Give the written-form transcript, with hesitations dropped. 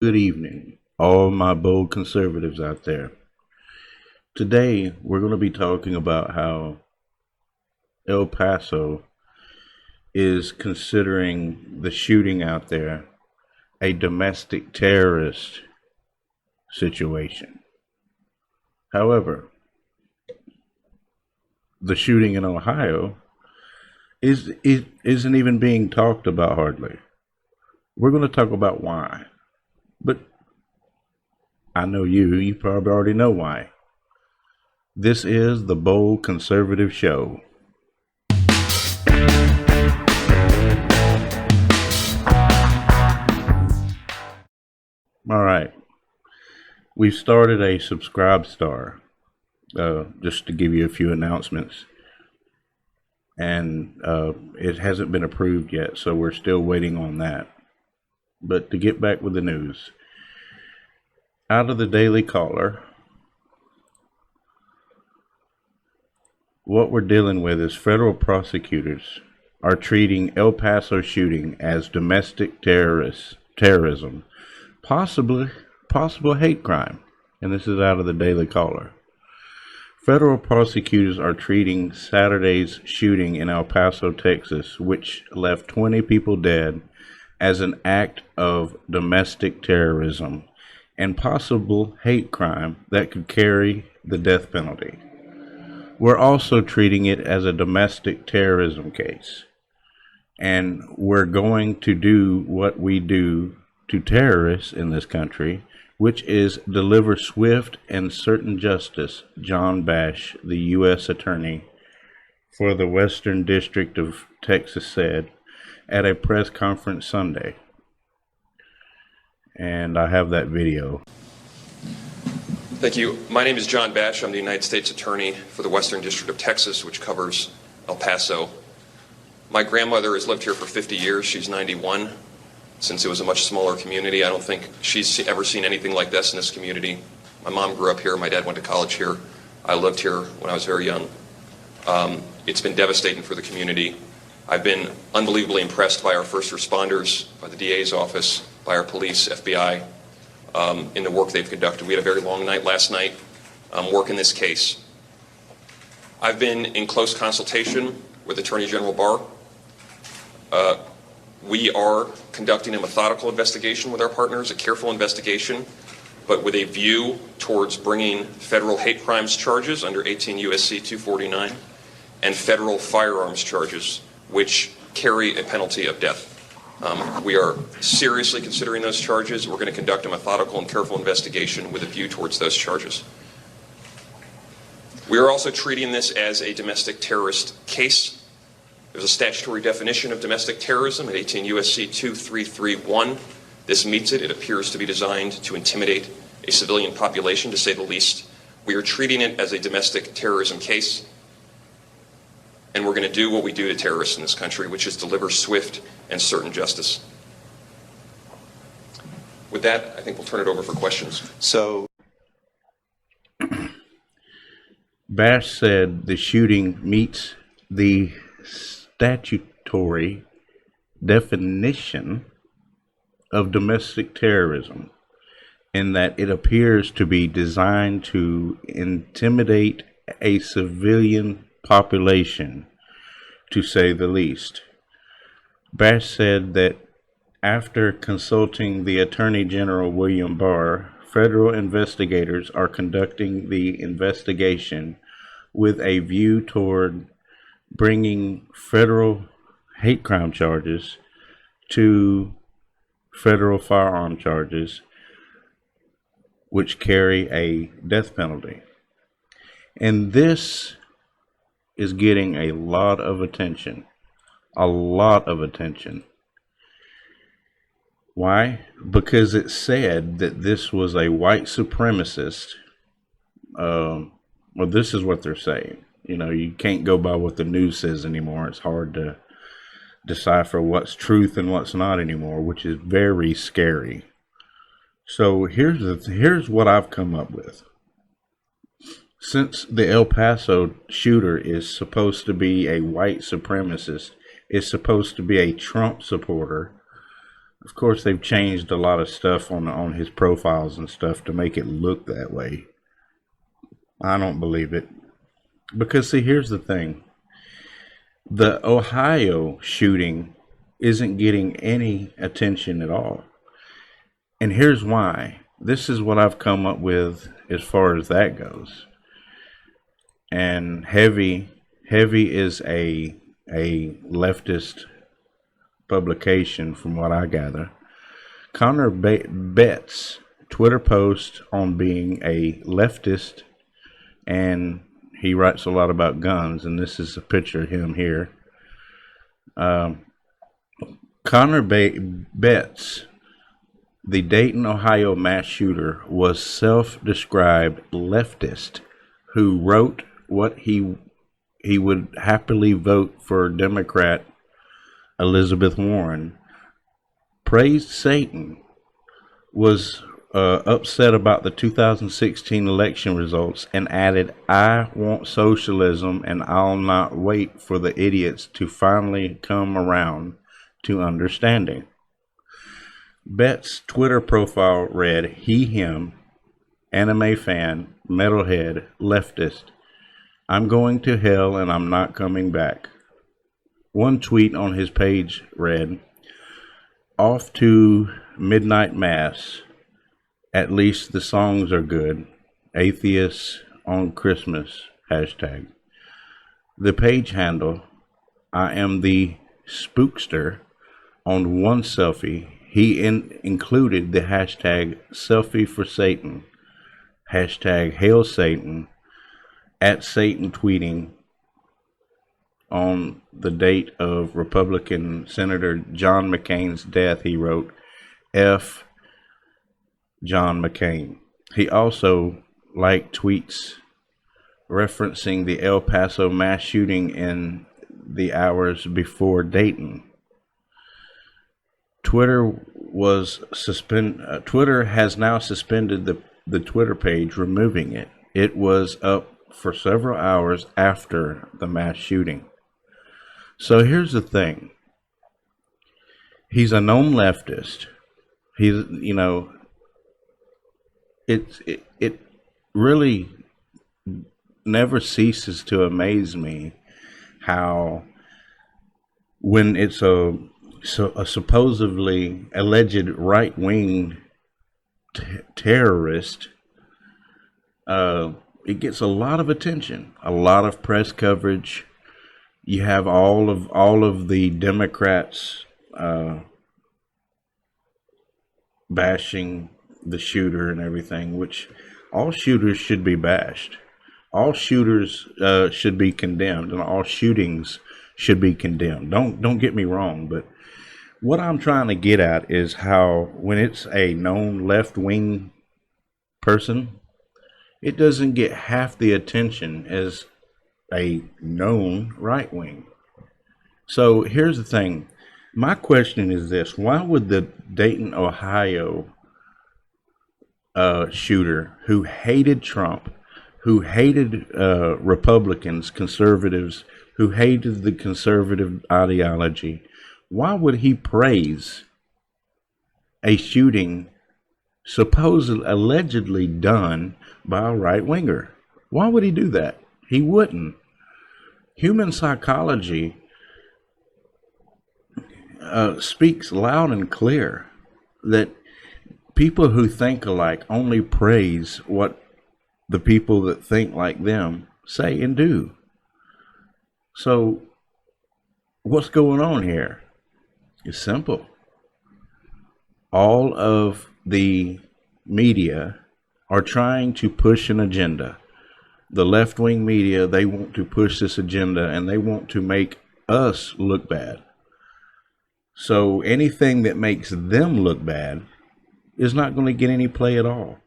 Good evening, all my bold conservatives out there. Today, we're going to be talking about how El Paso is considering the shooting out there a domestic terrorist situation. However, the shooting in Ohio isn't even being talked about hardly. We're going to talk about why. But I know you probably already know why. This is the Bold Conservative Show. All right. We've started a Subscribe Star, just to give you a few announcements. And it hasn't been approved yet, so we're still waiting on that. But to get back with the news, out of the Daily Caller, what we're dealing with is federal prosecutors are treating El Paso shooting as domestic terrorism, possible hate crime. And this is out of the Daily Caller. Federal prosecutors are treating Saturday's shooting in El Paso, Texas, which left 20 people dead, as an act of domestic terrorism and possible hate crime that could carry the death penalty. We're also treating it as a domestic terrorism case. And we're going to do what we do to terrorists in this country, which is deliver swift and certain justice, John Bash, the U.S. Attorney for the Western District of Texas, said at a press conference Sunday. And I have that video. Thank you. My name is John Bash. I'm the United States Attorney for the Western District of Texas, which covers El Paso. My grandmother has lived here for 50 years. She's 91. Since it was a much smaller community, I don't think she's ever seen anything like this in this community. My mom grew up here. My dad went to college here. I lived here when I was very young. It's been devastating for the community. I've been unbelievably impressed by our first responders, by the DA's office, by our police, FBI, in the work they've conducted. We had a very long night last night working this case. I've been in close consultation with Attorney General Barr. We are conducting a methodical investigation with our partners, a careful investigation, but with a view towards bringing federal hate crimes charges under 18 U.S.C. 249 and federal firearms charges, which carry a penalty of death. We are seriously considering those charges. We're going to conduct a methodical and careful investigation with a view towards those charges. We are also treating this as a domestic terrorist case. There's a statutory definition of domestic terrorism at 18 U.S.C. 2331. This meets it. It appears to be designed to intimidate a civilian population, to say the least. We are treating it as a domestic terrorism case, and we're going to do what we do to terrorists in this country, which is deliver swift and certain justice. With that, I think we'll turn it over for questions. Bash said the shooting meets the statutory definition of domestic terrorism in that it appears to be designed to intimidate a civilian population, to say the least. Bash said that after consulting the Attorney General William Barr, federal investigators are conducting the investigation with a view toward bringing federal hate crime charges to federal firearm charges, which carry a death penalty. And this is getting a lot of attention. A lot of attention. Why? Because it said that this was a white supremacist. Well, this is what they're saying. You know, you can't go by what the news says anymore. It's hard to decipher what's truth and what's not anymore, which is very scary. So here's what I've come up with. Since the El Paso shooter is supposed to be a white supremacist, is supposed to be a Trump supporter, Of course, they've changed a lot of stuff on his profiles and stuff to make it look that way. I don't believe it. Because, see, here's the thing. The Ohio shooting isn't getting any attention at all. And here's why. This is what I've come up with as far as that goes. And Heavy is a leftist publication from what I gather. Connor Betts Twitter post on being a leftist, and he writes a lot about guns, and this is a picture of him here. Connor Betts, the Dayton, Ohio mass shooter, was self-described leftist who wrote what he would happily vote for Democrat Elizabeth Warren, praised Satan, was upset about the 2016 election results, and added, "I want socialism, and I'll not wait for the idiots to finally come around to understanding." Betts' Twitter profile read, "He, him, anime fan, metalhead, leftist. I'm going to hell and I'm not coming back." One tweet on his page read, "Off to midnight mass. At least the songs are good. Atheists on Christmas. Hashtag." The page handle, "I am the spookster." On one selfie, he included the hashtag selfie for Satan, hashtag hail Satan, at Satan tweeting on the date of Republican Senator John McCain's death. He wrote, "F John McCain." He also liked tweets referencing the El Paso mass shooting in the hours before Dayton. Twitter has now suspended the Twitter page, removing it. It was up for several hours after the mass shooting. So here's the thing. He's a known leftist. He's, it really never ceases to amaze me how, when it's a supposedly alleged right-wing terrorist, it gets a lot of attention, a lot of press coverage. You have all of the Democrats bashing the shooter and everything, which all shooters should be bashed. All shooters should be condemned, and all shootings should be condemned. Don't get me wrong, but what I'm trying to get at is how, when it's a known left-wing person, it doesn't get half the attention as a known right-wing. So here's the thing. My question is this: why would the Dayton, Ohio shooter, who hated Trump, who hated Republicans, conservatives, who hated the conservative ideology, why would he praise a shooting supposedly, allegedly done by a right-winger? Why would he do that? He wouldn't. Human psychology speaks loud and clear that people who think alike only praise what the people that think like them say and do. So what's going on here? It's simple. All of the media are trying to push an agenda. The left-wing media, they want to push this agenda, and they want to make us look bad. So anything that makes them look bad is not going to get any play at all.